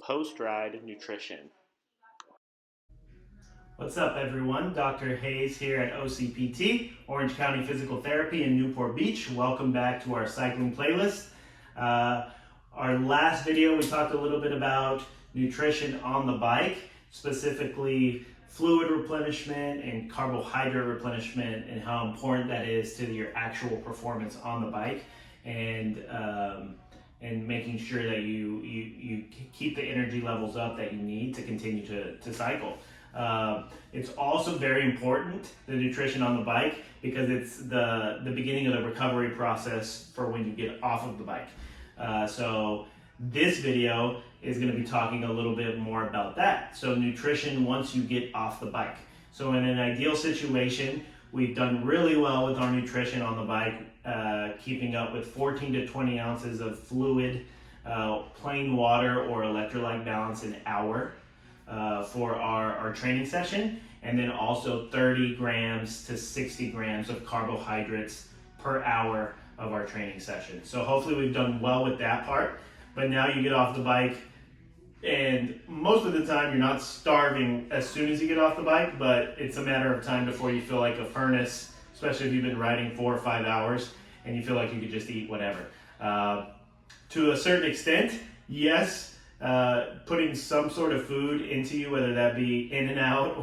post-ride nutrition. What's up, everyone? Dr. Haze here at OCPT, Orange County Physical Therapy in Newport Beach. Welcome back to our cycling playlist. Our last video, we talked a little bit about nutrition on the bike, specifically fluid replenishment and carbohydrate replenishment and how important that is to your actual performance on the bike, and making sure that you keep the energy levels up that you need to continue to cycle. It's also very important, the nutrition on the bike, because it's the beginning of the recovery process for when you get off of the bike. So this video is going to be talking a little bit more about that. So nutrition once you get off the bike. So in an ideal situation, we've done really well with our nutrition on the bike, keeping up with 14 to 20 ounces of fluid, plain water or electrolyte balance an hour for our training session, and then also 30 grams to 60 grams of carbohydrates per hour of our training session. So hopefully we've done well with that part, but now you get off the bike, and most of the time you're not starving as soon as you get off the bike, but it's a matter of time before you feel like a furnace, especially if you've been riding 4 or 5 hours and you feel like you could just eat whatever. To a certain extent, yes, putting some sort of food into you, whether that be In-N-Out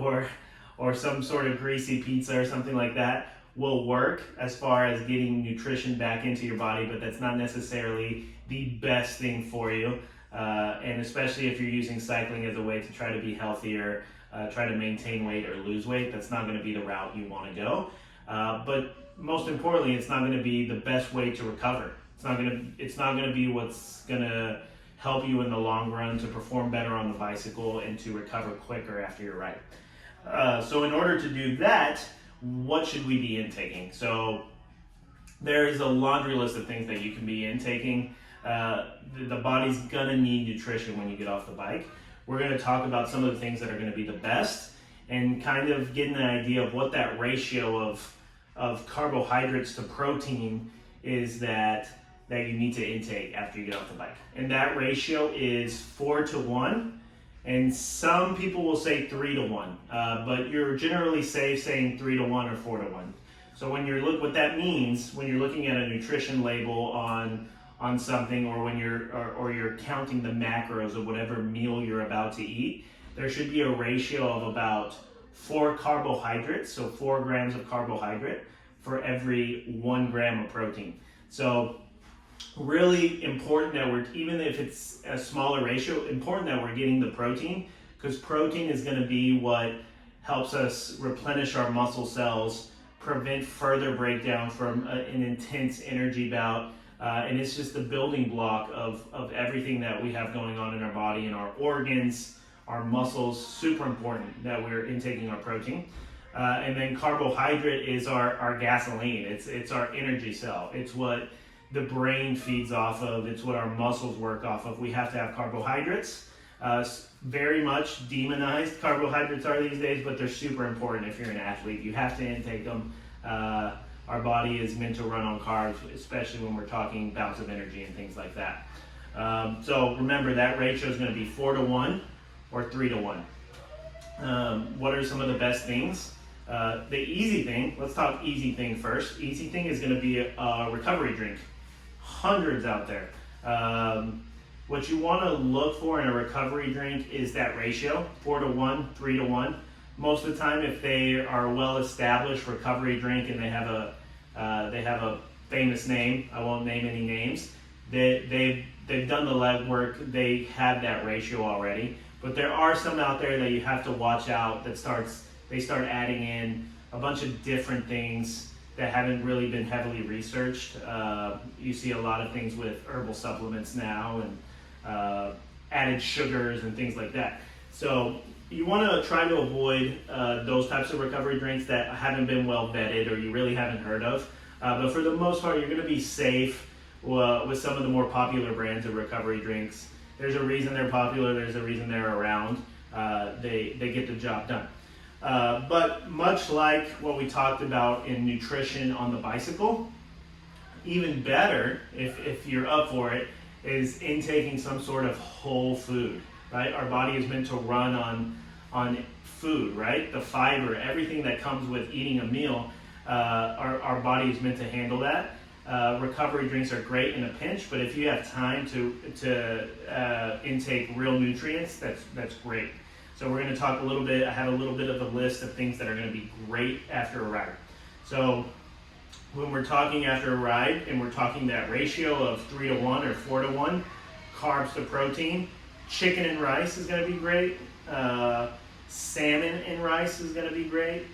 or some sort of greasy pizza or something like that, will work as far as getting nutrition back into your body, but that's not necessarily the best thing for you. And especially if you're using cycling as a way to try to be healthier, try to maintain weight or lose weight, that's not going to be the route you want to go. But most importantly, it's not going to be the best way to recover. It's not going to be what's going to help you in the long run to perform better on the bicycle and to recover quicker after your ride. So in order to do that, what should we be intaking? So there's a laundry list of things that you can be intaking. The body's gonna need nutrition when you get off the bike. We're gonna talk about some of the things that are gonna be the best and kind of get an idea of what that ratio of carbohydrates to protein is that you need to intake after you get off the bike. And that ratio is 4 to 1. And some people will say 3 to 1, but you're generally safe saying 3 to 1 or 4 to 1. So when what that means when you're looking at a nutrition label on something, or when you're counting the macros of whatever meal you're about to eat, there should be a ratio of about 4 carbohydrates, so 4 grams of carbohydrate for every 1 gram of protein. So really important that even if it's a smaller ratio, important that we're getting the protein, because protein is going to be what helps us replenish our muscle cells, prevent further breakdown from an intense energy bout, and it's just the building block of everything that we have going on in our body and our organs, our muscles. Super important that we're intaking our protein. And then carbohydrate is our gasoline. It's our energy cell. It's what the brain feeds off of. It's what our muscles work off of. We have to have carbohydrates. Very much demonized carbohydrates are these days, but they're super important if you're an athlete. You have to intake them. Our body is meant to run on carbs, especially when we're talking bouts of energy and things like that. So remember, that ratio is going to be 4 to 1 or 3 to 1. What are some of the best things? The easy thing, let's talk easy thing first. Easy thing is going to be a recovery drink. Hundreds out there. What you want to look for in a recovery drink is that ratio, 4 to 1, 3 to 1. Most of the time, if they are a well-established recovery drink and they have a famous name, I won't name any names, they've done the legwork, they have that ratio already. But there are some out there that you have to watch out they start adding in a bunch of different things that haven't really been heavily researched. You see a lot of things with herbal supplements now, and added sugars and things like that. So you want to try to avoid those types of recovery drinks that haven't been well vetted or you really haven't heard of. But for the most part, you're going to be safe with some of the more popular brands of recovery drinks. There's a reason they're popular. There's a reason they're around. They get the job done. But much like what we talked about in nutrition on the bicycle, even better, if you're up for it, is intaking some sort of whole food, right? Our body is meant to run on food, right? The fiber, everything that comes with eating a meal, our body is meant to handle that. Recovery drinks are great in a pinch, but if you have time to intake real nutrients, that's great. So we're going to talk a little bit. I have a little bit of a list of things that are going to be great after a ride. So when we're talking after a ride and we're talking that ratio of 3 to 1 or 4 to 1, carbs to protein, chicken and rice is going to be great. Salmon and rice is going to be great.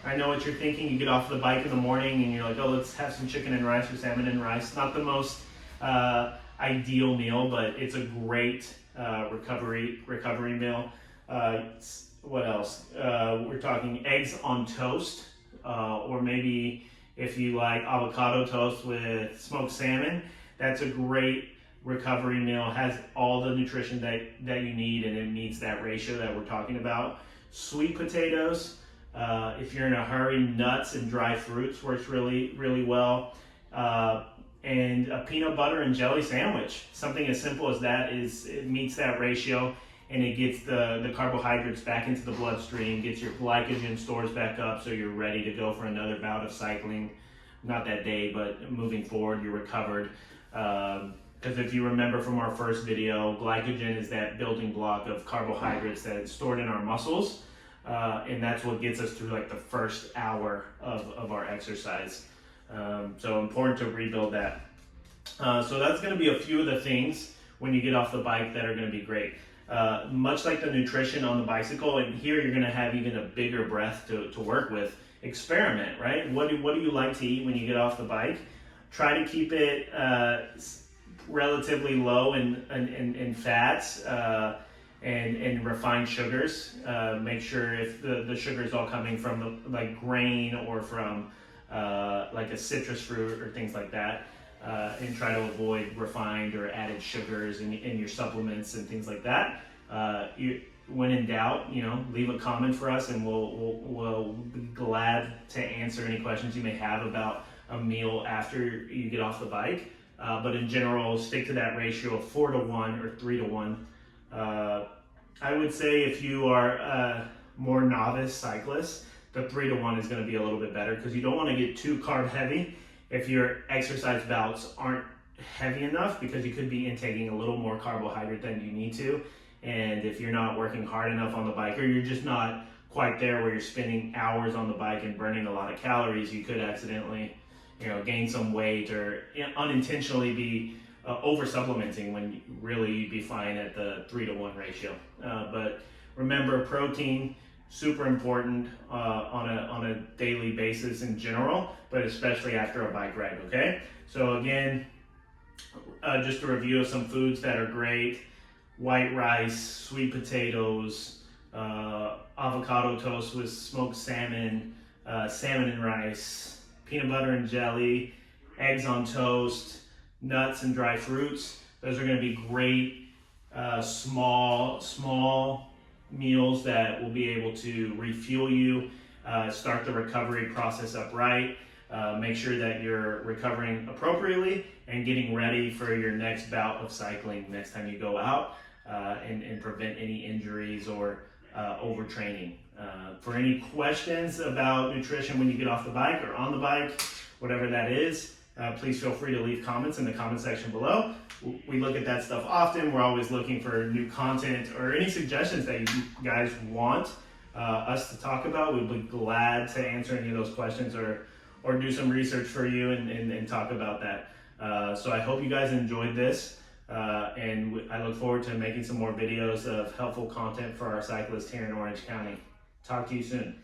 I know what you're thinking. You get off the bike in the morning and you're like, oh, let's have some chicken and rice or salmon and rice. Not the most ideal meal, but it's a great recovery meal. What else? We're talking eggs on toast, or maybe if you like avocado toast with smoked salmon. That's a great recovery meal. Has all the nutrition that you need, and it meets that ratio that we're talking about. Sweet potatoes. If you're in a hurry, nuts and dry fruits works really, really well. And a peanut butter and jelly sandwich. Something as simple as that it meets that ratio, and it gets the carbohydrates back into the bloodstream, gets your glycogen stores back up so you're ready to go for another bout of cycling. Not that day, but moving forward, you're recovered. Because if you remember from our first video, glycogen is that building block of carbohydrates that's stored in our muscles. And that's what gets us through like the first hour of our exercise. So important to rebuild that. So that's going to be a few of the things when you get off the bike that are going to be great. Much like the nutrition on the bicycle, and here you're going to have even a bigger breath to work with. Experiment, right? What do you like to eat when you get off the bike? Try to keep it relatively low in fats. And refined sugars. Make sure if the sugar is all coming from like grain or from like a citrus fruit or things like that, and try to avoid refined or added sugars in your supplements and things like that. When in doubt, leave a comment for us, and we'll be glad to answer any questions you may have about a meal after you get off the bike. But in general, stick to that ratio of 4 to 1 or 3 to 1. I would say if you are a more novice cyclist, the 3 to 1 is going to be a little bit better, because you don't want to get too carb heavy if your exercise bouts aren't heavy enough, because you could be intaking a little more carbohydrate than you need to. And if you're not working hard enough on the bike, or you're just not quite there where you're spending hours on the bike and burning a lot of calories, you could accidentally gain some weight or unintentionally be over supplementing when really you'd be fine at the 3 to 1 ratio. But remember, protein, super important on a daily basis in general, but especially after a bike ride, okay? So again, just a review of some foods that are great: white rice, sweet potatoes, avocado toast with smoked salmon, salmon and rice, peanut butter and jelly, eggs on toast, nuts and dry fruits. Those are going to be great small meals that will be able to refuel you, start the recovery process up right, make sure that you're recovering appropriately and getting ready for your next bout of cycling next time you go out, and prevent any injuries or overtraining. For any questions about nutrition when you get off the bike or on the bike, whatever that is, please feel free to leave comments in the comment section below. We look at that stuff often. We're always looking for new content or any suggestions that you guys want us to talk about. We'd be glad to answer any of those questions or do some research for you and talk about that. So I hope you guys enjoyed this, and I look forward to making some more videos of helpful content for our cyclists here in Orange County. Talk to you soon.